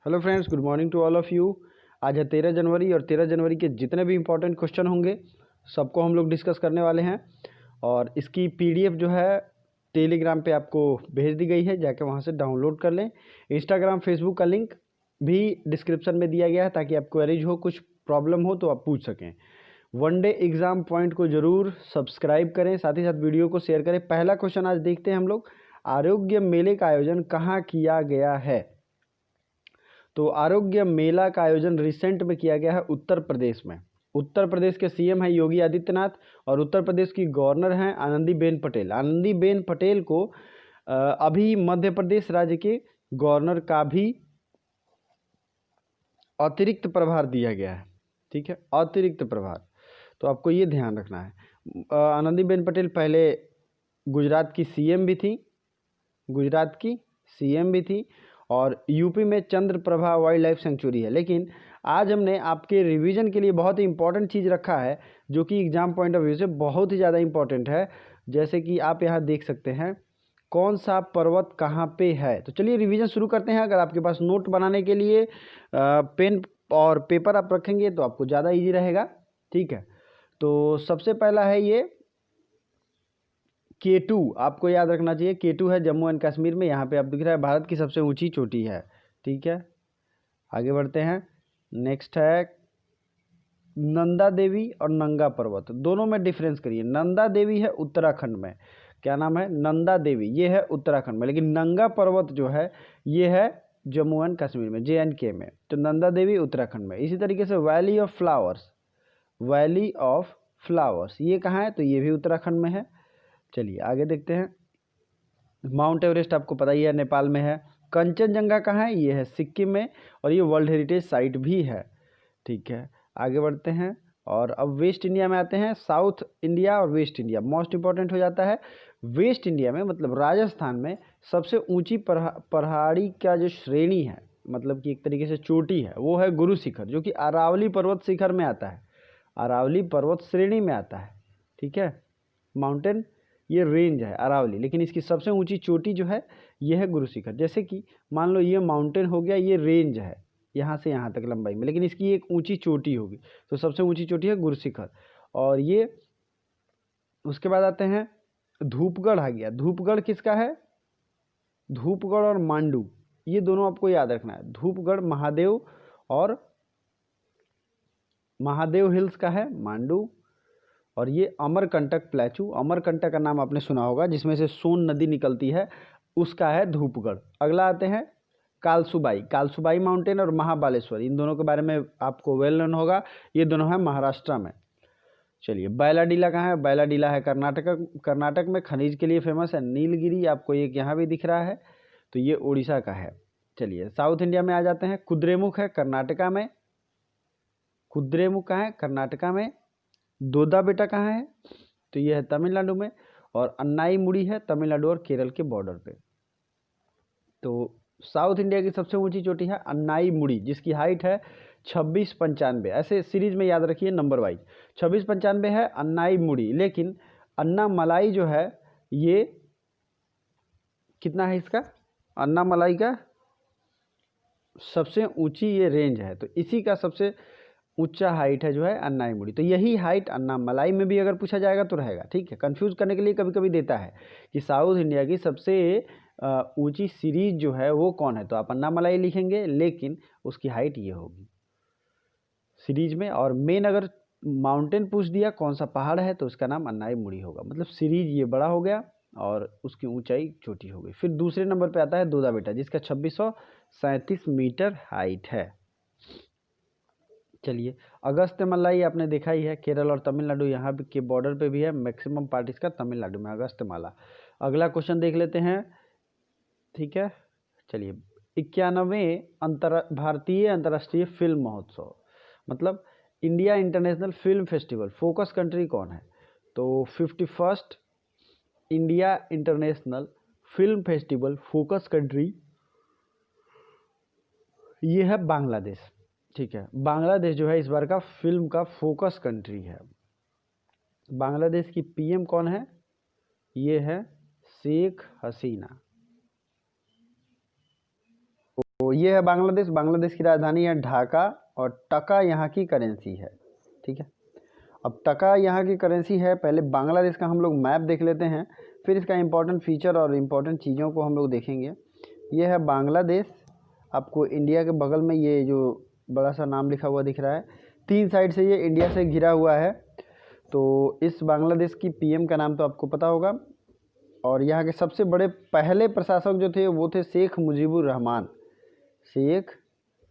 Hello friends, good morning to all of you. आज है 13 जनवरी और 13 जनवरी के जितने भी इम्पोर्टेंट क्वेश्चन होंगे सबको हम लोग डिस्कस करने वाले हैं। और इसकी पीडीएफ जो है टेलीग्राम पे आपको भेज दी गई है, जाके वहाँ से डाउनलोड कर लें। इंस्टाग्राम फेसबुक का लिंक भी डिस्क्रिप्शन में दिया गया है ताकि आपको क्वेरीज हो, कुछ प्रॉब्लम हो तो आप पूछ सकें। वन डे एग्ज़ाम पॉइंट को ज़रूर सब्सक्राइब करें, साथ ही साथ वीडियो को शेयर करें। पहला क्वेश्चन आज देखते हैं हम लोग, आरोग्य मेले का आयोजन कहाँ किया गया है। तो आरोग्य मेला का आयोजन रिसेंट में किया गया है उत्तर प्रदेश में। उत्तर प्रदेश के सीएम हैं योगी आदित्यनाथ और उत्तर प्रदेश की गवर्नर हैं आनंदीबेन पटेल। आनंदीबेन पटेल को अभी मध्य प्रदेश राज्य के गवर्नर का भी अतिरिक्त प्रभार दिया गया है। ठीक है, अतिरिक्त प्रभार, तो आपको ये ध्यान रखना है। आनंदीबेन पटेल पहले गुजरात की सीएम भी थी, गुजरात की सीएम भी थी और यूपी में चंद्रप्रभा वाइल्ड लाइफ सेंचुरी है। लेकिन आज हमने आपके रिवीजन के लिए बहुत ही इंपॉर्टेंट चीज़ रखा है जो कि एग्जाम पॉइंट ऑफ व्यू से बहुत ही ज़्यादा इंपॉर्टेंट है। जैसे कि आप यहाँ देख सकते हैं, कौन सा पर्वत कहाँ पे है। तो चलिए रिवीजन शुरू करते हैं। अगर आपके पास नोट बनाने के लिए पेन और पेपर आप रखेंगे तो आपको ज़्यादा ईजी रहेगा। ठीक है, तो सबसे पहला है ये K2, आपको याद रखना चाहिए। K2 है जम्मू एंड कश्मीर में, यहाँ पे आप दिख रहा है भारत की सबसे ऊंची चोटी है। ठीक है, आगे बढ़ते हैं। नेक्स्ट है नंदा देवी और नंगा पर्वत, दोनों में डिफरेंस करिए। नंदा देवी है उत्तराखंड में, क्या नाम है, नंदा देवी, ये है उत्तराखंड में। लेकिन नंगा पर्वत जो है ये है जम्मू एंड कश्मीर में, JNK में। तो नंदा देवी उत्तराखंड में। इसी तरीके से valley of flowers, valley of flowers ये कहाँ है, तो ये भी उत्तराखंड में है। चलिए आगे देखते हैं। माउंट एवरेस्ट आपको पता ही है नेपाल में है। कंचनजंगा कहाँ है, ये है सिक्किम में और ये वर्ल्ड हेरिटेज साइट भी है। ठीक है, आगे बढ़ते हैं और अब वेस्ट इंडिया में आते हैं। साउथ इंडिया और वेस्ट इंडिया मोस्ट इंपॉर्टेंट हो जाता है। वेस्ट इंडिया में मतलब राजस्थान में सबसे ऊंची पहाड़ी का जो श्रेणी है, मतलब कि एक तरीके से चोटी है, वो है गुरु शिखर, जो कि अरावली पर्वत शिखर में आता है, अरावली पर्वत श्रेणी में आता है। ठीक है, माउंटेन, ये रेंज है अरावली, लेकिन इसकी सबसे ऊंची चोटी जो है ये है गुरु शिखर। जैसे कि मान लो ये माउंटेन हो गया, ये रेंज है यहाँ से यहाँ तक लंबाई में, लेकिन इसकी एक ऊंची चोटी होगी, तो सबसे ऊंची चोटी है गुरु शिखर। और ये उसके बाद आते हैं धूपगढ़ आ गया। धूपगढ़ किसका है, धूपगढ़ और मांडू, ये दोनों आपको याद रखना है। धूपगढ़ महादेव और महादेव हिल्स का है मांडू। और ये अमरकंटक प्लेटू, अमरकंटक का नाम आपने सुना होगा, जिसमें से सोन नदी निकलती है, उसका है धूपगढ़। अगला आते हैं कालसुबाई, कालसुबाई माउंटेन और महाबालेश्वर, इन दोनों के बारे में आपको वेल नोन होगा, ये दोनों है महाराष्ट्र में। चलिए बैलाडीला कहाँ है, बैलाडीला है कर्नाटक, कर्नाटक में खनिज के लिए फेमस है। नीलगिरी आपको एक यहाँ भी दिख रहा है, तो ये उड़ीसा का है। चलिए साउथ इंडिया में आ जाते हैं। कुद्रेमुख है कर्नाटका में, कुद्रेमुख कहाँ है, कर्नाटका में। दोदा बेटा कहाँ है, तो ये है तमिलनाडु में। और अन्नाई मुड़ी है तमिलनाडु और केरल के बॉर्डर पे। तो साउथ इंडिया की सबसे ऊंची चोटी है अन्नाई मुड़ी, जिसकी हाइट है 2695। ऐसे सीरीज में याद रखिए नंबर वाइज, 2695 है अन्नाई मुड़ी। लेकिन अन्ना मलाई जो है ये कितना है, इसका अन्ना मलाई का सबसे ऊंची ये रेंज है, तो इसी का सबसे ऊंचा हाइट है जो है अन्नाई मुड़ी। तो यही हाइट अन्ना मलाई में भी अगर पूछा जाएगा तो रहेगा। ठीक है, कंफ्यूज करने के लिए कभी कभी देता है कि साउथ इंडिया की सबसे ऊंची सीरीज जो है वो कौन है, तो आप अन्ना मलाई लिखेंगे, लेकिन उसकी हाइट ये होगी सीरीज में। और मेन अगर माउंटेन पूछ दिया कौन सा पहाड़ है, तो उसका नाम अन्नाई मुड़ी होगा। मतलब सीरीज ये बड़ा हो गया और उसकी ऊंचाई छोटी हो गई। फिर दूसरे नंबर पे आता है दोदा बेटा, जिसका 2637 मीटर हाइट है। चलिए अगस्त्यमाला ये आपने देखा ही है, केरल और तमिलनाडु यहाँ के बॉर्डर पे भी है। मैक्सिमम पार्ट इसका तमिलनाडु में, अगस्त्यमाला। अगला क्वेश्चन देख लेते हैं। ठीक है, चलिए 91वें भारतीय अंतर्राष्ट्रीय फिल्म महोत्सव, मतलब India international film festival, focus country कौन है, तो 51st India international film festival focus country ये है बांग्लादेश। ठीक है, बांग्लादेश जो है इस बार का फिल्म का फोकस कंट्री है। बांग्लादेश की पीएम कौन है, ये है शेख हसीना। तो ये है बांग्लादेश। बांग्लादेश की राजधानी है ढाका और टका यहाँ की करेंसी है। ठीक है, अब टका यहाँ की करेंसी है। पहले बांग्लादेश का हम लोग मैप देख लेते हैं, फिर इसका इम्पोर्टेंट फीचर और इम्पोर्टेंट चीज़ों को हम लोग देखेंगे। ये है बांग्लादेश, आपको इंडिया के बगल में ये जो बड़ा सा नाम लिखा हुआ दिख रहा है, 3 साइड से ये इंडिया से घिरा हुआ है। तो इस बांग्लादेश की पीएम का नाम तो आपको पता होगा, और यहाँ के सबसे बड़े पहले प्रशासक जो थे वो थे शेख मुजीबुर रहमान। शेख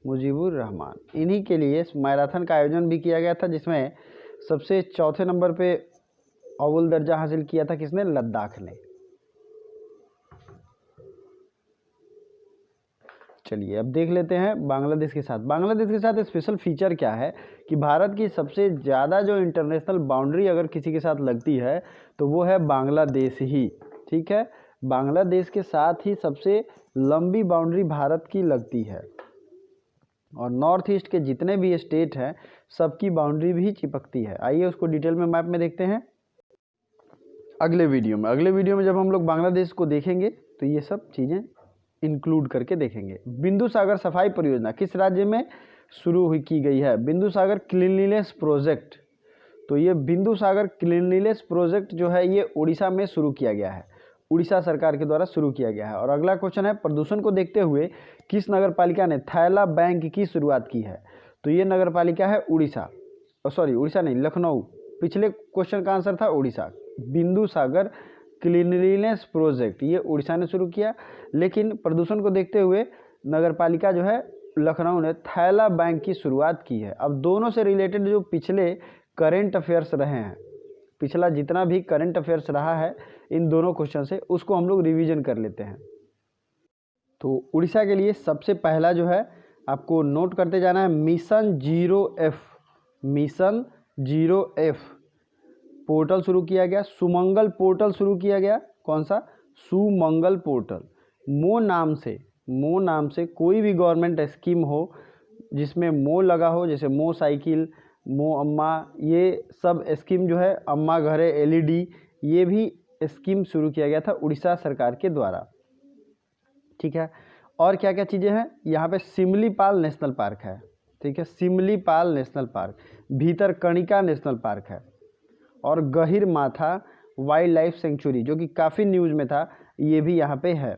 मुजीबुर रहमान, इन्हीं के लिए इस मैराथन का आयोजन भी किया गया था, जिसमें सबसे चौथे नंबर पे अव्वल दर्जा हासिल किया था किसने? लद्दाख ने। चलिए अब देख लेते हैं बांग्लादेश के साथ। बांग्लादेश के साथ स्पेशल फीचर क्या है कि भारत की सबसे ज़्यादा जो इंटरनेशनल बाउंड्री अगर किसी के साथ लगती है तो वो है बांग्लादेश ही। ठीक है, बांग्लादेश के साथ ही सबसे लंबी बाउंड्री भारत की लगती है, और नॉर्थ ईस्ट के जितने भी स्टेट हैं सबकी बाउंड्री भी चिपकती है। आइए उसको डिटेल में मैप में देखते हैं अगले वीडियो में। अगले वीडियो में जब हम लोग बांग्लादेश को देखेंगे तो ये सब चीज़ें इंक्लूड करके देखेंगे। बिंदु सागर सफाई परियोजना किस राज्य में शुरू हुई की गई है? बिंदु सागर क्लीनलीनेस प्रोजेक्ट। तो ये बिंदु सागर क्लीनलीनेस प्रोजेक्ट जो है ये उड़ीसा में शुरू किया गया है, उड़ीसा सरकार के द्वारा शुरू किया गया है। और अगला क्वेश्चन है, प्रदूषण को देखते हुए किस नगर पालिका ने थैला बैंक की शुरुआत की है? तो ये नगर पालिका है उड़ीसा, सॉरी उड़ीसा नहीं, लखनऊ। पिछले क्वेश्चन का आंसर था उड़ीसा। बिंदु सागर क्लीनलीनेस प्रोजेक्ट ये उड़ीसा ने शुरू किया, लेकिन प्रदूषण को देखते हुए नगर पालिका जो है लखनऊ ने थैला बैंक की शुरुआत की है। अब दोनों से रिलेटेड जो पिछले करेंट अफेयर्स रहे हैं, पिछला जितना भी करंट अफेयर्स रहा है इन दोनों क्वेश्चन से, उसको हम लोग रिवीजन कर लेते हैं। तो उड़ीसा के लिए सबसे पहला जो है आपको नोट करते जाना है, mission 0F। Mission 0F portal शुरू किया गया, सुमंगल पोर्टल शुरू किया गया। कौन सा? सुमंगल पोर्टल। मो नाम से कोई भी गवर्नमेंट स्कीम हो जिसमें मो लगा हो, जैसे मो साइकिल, मो अम्मा, ये सब स्कीम जो है, अम्मा घरे एलईडी, ये भी स्कीम शुरू किया गया था उड़ीसा सरकार के द्वारा। ठीक है, और क्या क्या चीज़ें हैं यहाँ पे? सिमलीपाल नेशनल पार्क है। ठीक है, Similipal national park, Bhitarkanika national park है, और गहिर माथा वाइल्ड लाइफ सेंचुरी जो कि काफ़ी न्यूज़ में था, ये भी यहाँ पे है।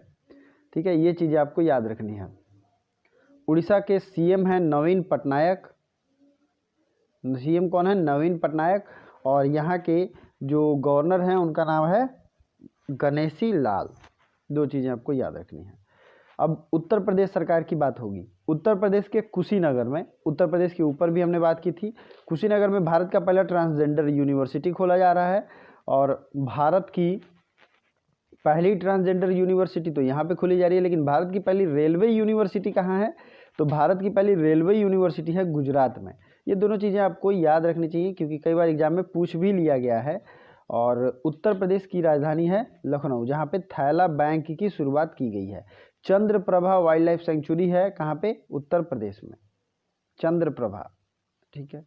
ठीक है, ये चीज़ें आपको याद रखनी है। उड़ीसा के सीएम हैं नवीन पटनायक। सीएम कौन है? नवीन पटनायक। और यहाँ के जो गवर्नर हैं उनका नाम है गणेशी लाल। दो चीज़ें आपको याद रखनी है। अब उत्तर प्रदेश सरकार की बात होगी। उत्तर प्रदेश के कुशीनगर में, उत्तर प्रदेश के ऊपर भी हमने बात की थी, कुशीनगर में भारत का पहला ट्रांसजेंडर यूनिवर्सिटी खोला जा रहा है। और भारत की पहली ट्रांसजेंडर यूनिवर्सिटी तो यहाँ पे खोली जा रही है, लेकिन भारत की पहली रेलवे यूनिवर्सिटी कहाँ है? तो भारत की पहली रेलवे यूनिवर्सिटी है गुजरात में। ये दोनों चीज़ें आपको याद रखनी चाहिए क्योंकि कई बार एग्जाम में पूछ भी लिया गया है। और उत्तर प्रदेश की राजधानी है लखनऊ, जहाँ पे थैला बैंक की शुरुआत की गई है। चंद्रप्रभा वाइल्ड लाइफ सेंचुरी है कहाँ पे? उत्तर प्रदेश में, चंद्रप्रभा। ठीक है,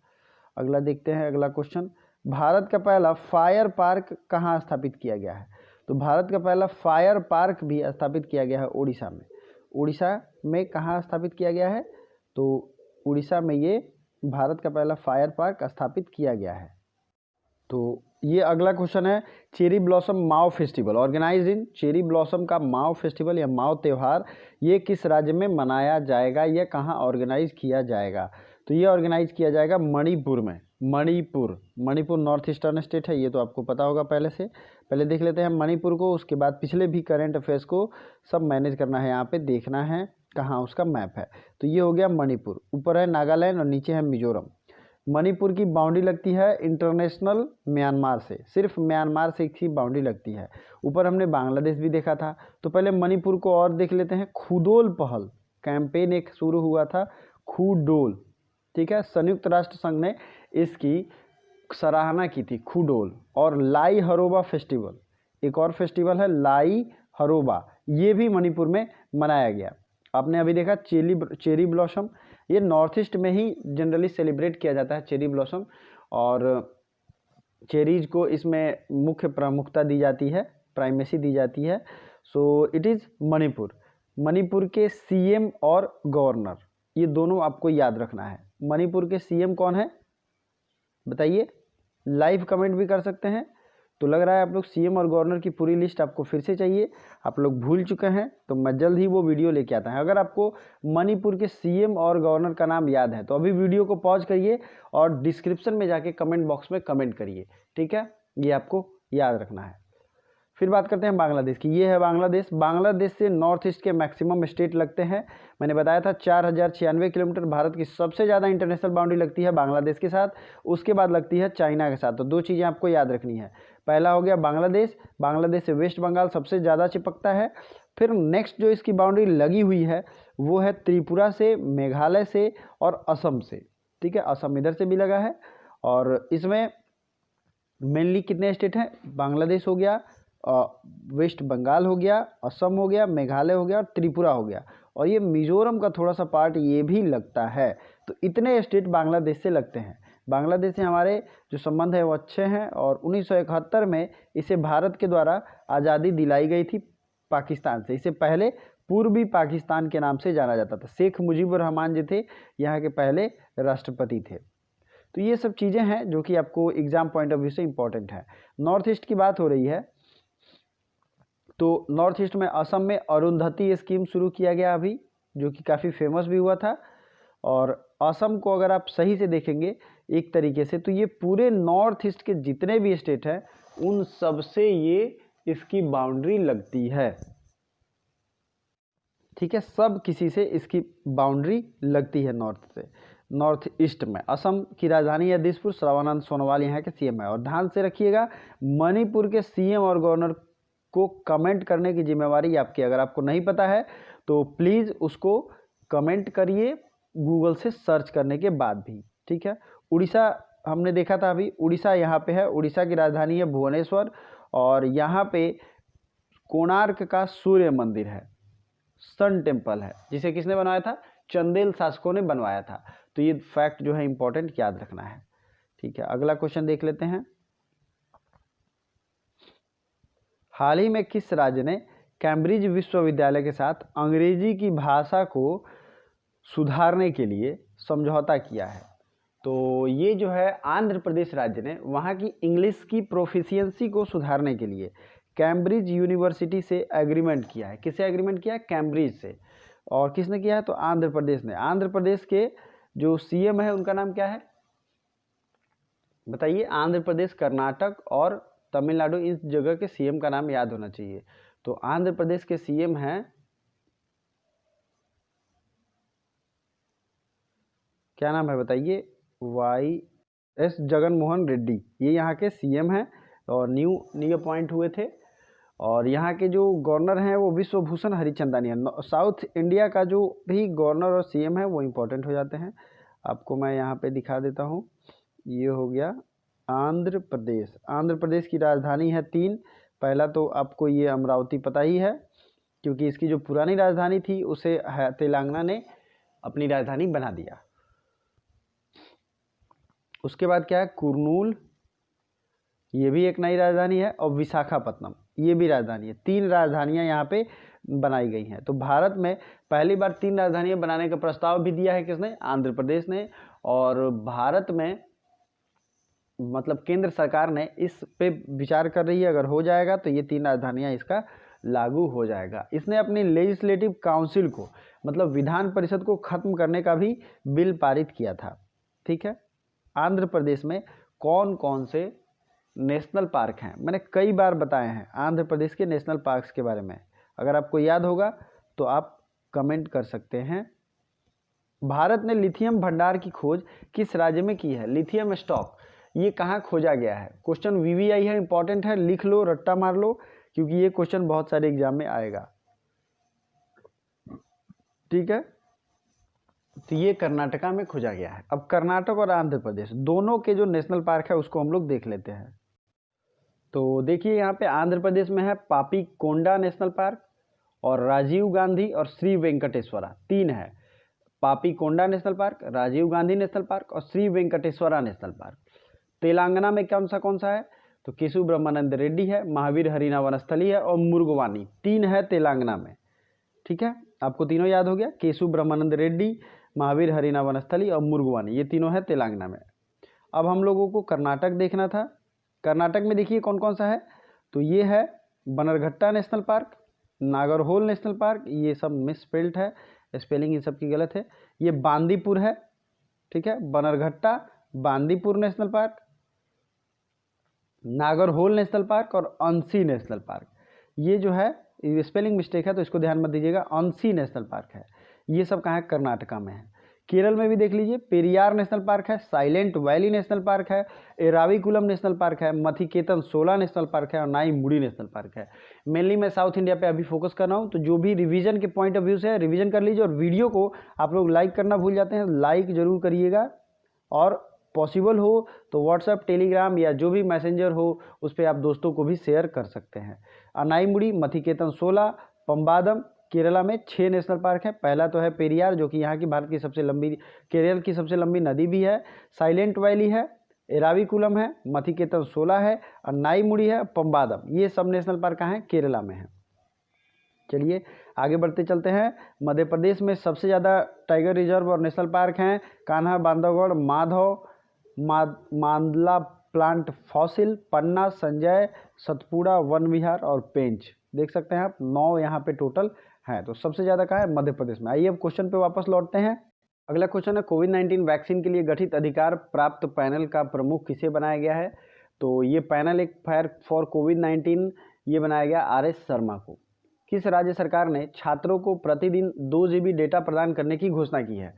अगला देखते हैं अगला क्वेश्चन। भारत का पहला फायर पार्क कहाँ स्थापित किया गया है? तो भारत का पहला फायर पार्क भी स्थापित किया गया है उड़ीसा में। उड़ीसा में कहाँ स्थापित किया गया है? तो उड़ीसा में ये भारत का पहला फायर पार्क स्थापित किया गया है। तो ये अगला क्वेश्चन है, चेरी ब्लॉसम माओ फेस्टिवल ऑर्गेनाइज इन, चेरी ब्लॉसम का माओ फेस्टिवल या माओ त्यौहार ये किस राज्य में मनाया जाएगा? यह कहाँ ऑर्गेनाइज किया जाएगा? तो ये ऑर्गेनाइज किया जाएगा मणिपुर में। मणिपुर नॉर्थ ईस्टर्न स्टेट है, ये तो आपको पता होगा पहले से। पहले देख लेते हैं मणिपुर को, उसके बाद पिछले भी करंट अफेयर्स को सब मैनेज करना है, यहाँ पे देखना है कहाँ उसका मैप है। तो ये हो गया मणिपुर, ऊपर है नागालैंड और नीचे है मिजोरम। मणिपुर की बाउंड्री लगती है इंटरनेशनल म्यांमार से, सिर्फ म्यांमार से ही बाउंड्री लगती है। ऊपर हमने बांग्लादेश भी देखा था, तो पहले मणिपुर को और देख लेते हैं। खुदोल पहल कैंपेन एक शुरू हुआ था, खुडोल। ठीक है, संयुक्त राष्ट्र संघ ने इसकी सराहना की थी, खुडोल। और लाई हरोबा फेस्टिवल, एक और फेस्टिवल है लाई हरोबा, ये भी मणिपुर में मनाया गया। आपने अभी देखा चेरी ब्लॉसम, ये नॉर्थ ईस्ट में ही जनरली सेलिब्रेट किया जाता है चेरी ब्लॉसम, और चेरीज को इसमें मुख्य प्रमुखता दी जाती है, प्राइमेसी दी जाती है। So it is Manipur. Manipur के सीएम और गवर्नर, ये दोनों आपको याद रखना है। मणिपुर के सीएम कौन है बताइए, लाइव कमेंट भी कर सकते हैं। तो लग रहा है आप लोग सीएम और गवर्नर की पूरी लिस्ट आपको फिर से चाहिए, आप लोग भूल चुके हैं, तो मैं जल्द ही वो वीडियो लेके आता हूं। अगर आपको मणिपुर के सीएम और गवर्नर का नाम याद है तो अभी वीडियो को पॉज करिए और डिस्क्रिप्शन में जाके कमेंट बॉक्स में कमेंट करिए, ठीक है, ये आपको याद रखना है। फिर बात करते हैं बांग्लादेश की। ये है बांग्लादेश। बांग्लादेश से नॉर्थ ईस्ट के मैक्सिमम स्टेट लगते हैं। मैंने बताया था 4096 किलोमीटर भारत की सबसे ज़्यादा इंटरनेशनल बाउंड्री लगती है बांग्लादेश के साथ, उसके बाद लगती है चाइना के साथ। तो दो चीज़ें आपको याद रखनी है, पहला हो गया बांग्लादेश, बांग्लादेश से वेस्ट बंगाल सबसे ज़्यादा चिपकता है। फिर नेक्स्ट जो इसकी बाउंड्री लगी हुई है वो है त्रिपुरा से, मेघालय से और असम से, ठीक है, असम इधर से भी लगा है। और इसमें मेनली कितने स्टेट हैं, बांग्लादेश हो गया, वेस्ट बंगाल हो गया, असम हो गया, मेघालय हो गया और त्रिपुरा हो गया, और ये मिजोरम का थोड़ा सा पार्ट ये भी लगता है। तो इतने स्टेट बांग्लादेश से लगते हैं। बांग्लादेश से हमारे जो संबंध है वो अच्छे हैं, और 1971 में इसे भारत के द्वारा आज़ादी दिलाई गई थी पाकिस्तान से। इससे पहले पूर्वी पाकिस्तान के नाम से जाना जाता था। शेख मुजीबुर रहमान जी थे यहाँ के पहले राष्ट्रपति थे। तो ये सब चीज़ें हैं जो कि आपको एग्जाम पॉइंट ऑफ व्यू से इम्पोर्टेंट है। नॉर्थ ईस्ट की बात हो रही है, तो नॉर्थ ईस्ट में असम में अरुंधति स्कीम शुरू किया गया अभी, जो कि काफ़ी फेमस भी हुआ था। और असम को अगर आप सही से देखेंगे एक तरीके से तो ये पूरे नॉर्थ ईस्ट के जितने भी स्टेट हैं उन सब से ये इसकी बाउंड्री लगती है, ठीक है, सब किसी से इसकी बाउंड्री लगती है नॉर्थ से। नॉर्थ ईस्ट में असम की राजधानी है दिसपुर, सर्बानंद सोनोवाल यहाँ के सीएम है। और ध्यान से रखिएगा, मणिपुर के सीएम और गवर्नर को कमेंट करने की जिम्मेवारी आपकी। अगर आपको नहीं पता है तो प्लीज़ उसको कमेंट करिए गूगल से सर्च करने के बाद भी, ठीक है। उड़ीसा हमने देखा था अभी, उड़ीसा यहाँ पे है, उड़ीसा की राजधानी है भुवनेश्वर, और यहाँ पे कोणार्क का सूर्य मंदिर है, सन टेम्पल है, जिसे किसने बनवाया था, चंदेल शासकों ने बनवाया था। तो ये फैक्ट जो है इंपॉर्टेंट याद रखना है, ठीक है। अगला क्वेश्चन देख लेते हैं। हाल ही में किस राज्य ने कैम्ब्रिज विश्वविद्यालय के साथ अंग्रेजी की भाषा को सुधारने के लिए समझौता किया है? तो ये जो है आंध्र प्रदेश राज्य ने वहाँ की इंग्लिश की प्रोफिशिएंसी को सुधारने के लिए कैम्ब्रिज यूनिवर्सिटी से एग्रीमेंट किया है। किससे एग्रीमेंट किया है? कैम्ब्रिज से। और किसने किया है? तो आंध्र प्रदेश ने। आंध्र प्रदेश के जो सीएम है उनका नाम क्या है बताइए? आंध्र प्रदेश, कर्नाटक और तमिलनाडु, इस जगह के सीएम का नाम याद होना चाहिए। तो आंध्र प्रदेश के सीएम हैं, क्या नाम है बताइए? YS जगनमोहन रेड्डी, ये यहाँ के सीएम हैं और न्यू अपॉइंट हुए थे। और यहाँ के जो गवर्नर हैं वो विश्वभूषण हरिचंदानी है। साउथ इंडिया का जो भी गवर्नर और सीएम है वो इम्पोर्टेंट हो जाते हैं। आपको मैं यहाँ पे दिखा देता हूँ। ये हो गया आंध्र प्रदेश। आंध्र प्रदेश की राजधानी है 3। पहला तो आपको ये अमरावती पता ही है, क्योंकि इसकी जो पुरानी राजधानी थी उसे तेलंगाना ने अपनी राजधानी बना दिया। उसके बाद क्या है? कुर्नूल, ये भी एक नई राजधानी है, और विशाखापट्टनम, ये भी राजधानी है। 3 राजधानियां यहाँ पे बनाई गई हैं। तो भारत में पहली बार 3 राजधानियां बनाने का प्रस्ताव भी दिया है किसने? आंध्र प्रदेश ने। और भारत में मतलब केंद्र सरकार ने इस पे विचार कर रही है, अगर हो जाएगा तो ये 3 राजधानियां इसका लागू हो जाएगा। इसने अपनी लेजिस्लेटिव काउंसिल को, मतलब विधान परिषद को खत्म करने का भी बिल पारित किया था, ठीक है। आंध्र प्रदेश में कौन कौन से नेशनल पार्क हैं? मैंने कई बार बताए हैं आंध्र प्रदेश के नेशनल पार्क्स के बारे में, अगर आपको याद होगा तो आप कमेंट कर सकते हैं। भारत ने लिथियम भंडार की खोज किस राज्य में की है? लिथियम स्टॉक ये कहाँ खोजा गया है? क्वेश्चन VVI है, इंपॉर्टेंट है, लिख लो, रट्टा मार लो, क्योंकि ये क्वेश्चन बहुत सारे एग्जाम में आएगा, ठीक है। तो ये कर्नाटका में खोजा गया है। अब कर्नाटक और आंध्र प्रदेश दोनों के जो नेशनल पार्क है उसको हम लोग देख लेते हैं। तो देखिए यहाँ पे आंध्र प्रदेश में है पापी कोंडा नेशनल पार्क, और राजीव गांधी और श्री वेंकटेश्वरा, 3 है। Papikonda National Park, Rajiv Gandhi National Park और श्री वेंकटेश्वरा नेशनल पार्क। तेलंगाना में कौन सा है? तो केशु ब्रह्मानंद रेड्डी है, महावीर हरिना वनस्थली है और मुरुगवानी, 3 है तेलंगाना में, ठीक है। आपको तीनों याद हो गया, केशु ब्रह्मानंद रेड्डी, महावीर हरिना वनस्थली और मुरुगवानी, ये तीनों है तेलंगाना में। अब हम लोगों को कर्नाटक देखना था। कर्नाटक में देखिए कौन कौन सा है, तो ये है Bannerghatta national park, Nagarhole national park, ये सब मिसस्पेल्ड है, स्पेलिंग इन सब की गलत है। ये बांदीपुर है, ठीक है, Bannerghatta Bandipur national park, Nagarhole national Park और अंसी नेशनल पार्क। ये जो है स्पेलिंग मिस्टेक है तो इसको ध्यान मत दीजिएगा, अंसी नेशनल पार्क है। ये सब कहाँ है, कर्नाटका में है। केरल में भी देख लीजिए, पेरियार नेशनल पार्क है, साइलेंट वैली नेशनल पार्क है, एराविकुलम नेशनल पार्क है, मथिकेतन 16 नेशनल पार्क है और नाईमुडी नेशनल पार्क है। मेनली मैं साउथ इंडिया पे अभी फोकस कर रहा हूँ, तो जो भी रिवीजन के पॉइंट ऑफ व्यू से रिवीजन कर लीजिए। और वीडियो को आप लोग लाइक करना भूल जाते हैं, लाइक जरूर करिएगा, और पॉसिबल हो तो व्हाट्सएप, टेलीग्राम या जो भी मैसेंजर हो उस पर आप दोस्तों को भी शेयर कर सकते हैं। अनाईमुड़ी, मथिकेतन 16, पंबादम, केरला में 6 नेशनल पार्क है। पहला तो है पेरियार, जो कि यहाँ की भारत की सबसे लंबी, केरल की सबसे लंबी नदी भी है। साइलेंट वैली है, एराविकुलम है, मथिकेतन 16 है और नाईमुड़ी है, पंबादम, ये सब नेशनल पार्क कहाँ हैं, केरला में है। चलिए आगे बढ़ते चलते हैं। मध्य प्रदेश में सबसे ज़्यादा टाइगर रिजर्व और नेशनल पार्क हैं कान्हा, बांधवगढ़, माधव, मांदला प्लांट फॉसिल, पन्ना, संजय, सतपुड़ा वन विहार और पेंच। देख सकते हैं आप 9 यहाँ पे टोटल हैं। तो सबसे ज़्यादा कहाँ है, मध्य प्रदेश में। आइए अब क्वेश्चन पे वापस लौटते हैं। अगला क्वेश्चन है, कोविड-19 वैक्सीन के लिए गठित अधिकार प्राप्त पैनल का प्रमुख किसे बनाया गया है। तो ये पैनल एक फॉर कोविड-19 ये बनाया गया RS शर्मा को। किस राज्य सरकार ने छात्रों को प्रतिदिन 2 GB डेटा प्रदान करने की घोषणा की है।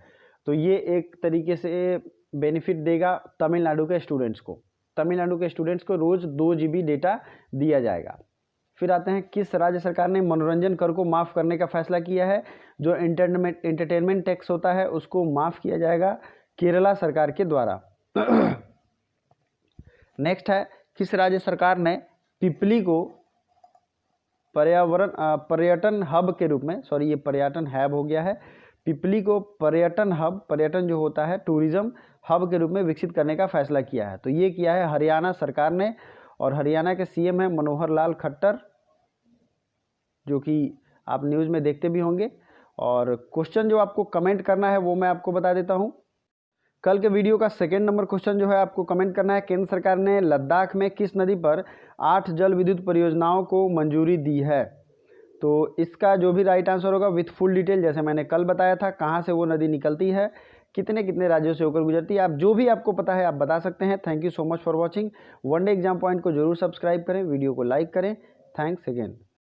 तो ये एक तरीके से बेनिफिट देगा तमिलनाडु के स्टूडेंट्स को। तमिलनाडु के स्टूडेंट्स को रोज़ 2 GB डेटा दिया जाएगा। फिर आते हैं, किस राज्य सरकार ने मनोरंजन कर को माफ़ करने का फैसला किया है। जो एंटरटेनमेंट टैक्स होता है उसको माफ़ किया जाएगा केरला सरकार के द्वारा। नेक्स्ट है, किस राज्य सरकार ने पिपली को पर्यटन हब के रूप में, सॉरी ये पर्यटन हब हो गया है, पिपली को पर्यटन हब, पर्यटन जो होता है टूरिज्म हब के रूप में विकसित करने का फैसला किया है। तो ये किया है हरियाणा सरकार ने, और हरियाणा के CM है मनोहर लाल खट्टर, जो कि आप न्यूज़ में देखते भी होंगे। और क्वेश्चन जो आपको कमेंट करना है वो मैं आपको बता देता हूँ। कल के वीडियो का सेकेंड नंबर क्वेश्चन जो है आपको कमेंट करना है, केंद्र सरकार ने लद्दाख में किस नदी पर 8 जल विद्युत परियोजनाओं को मंजूरी दी है। तो इसका जो भी राइट आंसर होगा विथ फुल डिटेल, जैसे मैंने कल बताया था, कहाँ से वो नदी निकलती है, कितने कितने राज्यों से होकर गुजरती है, आप जो भी आपको पता है आप बता सकते हैं। Thank you so much for watching. One day exam point को जरूर सब्सक्राइब करें, वीडियो को लाइक करें। Thanks again.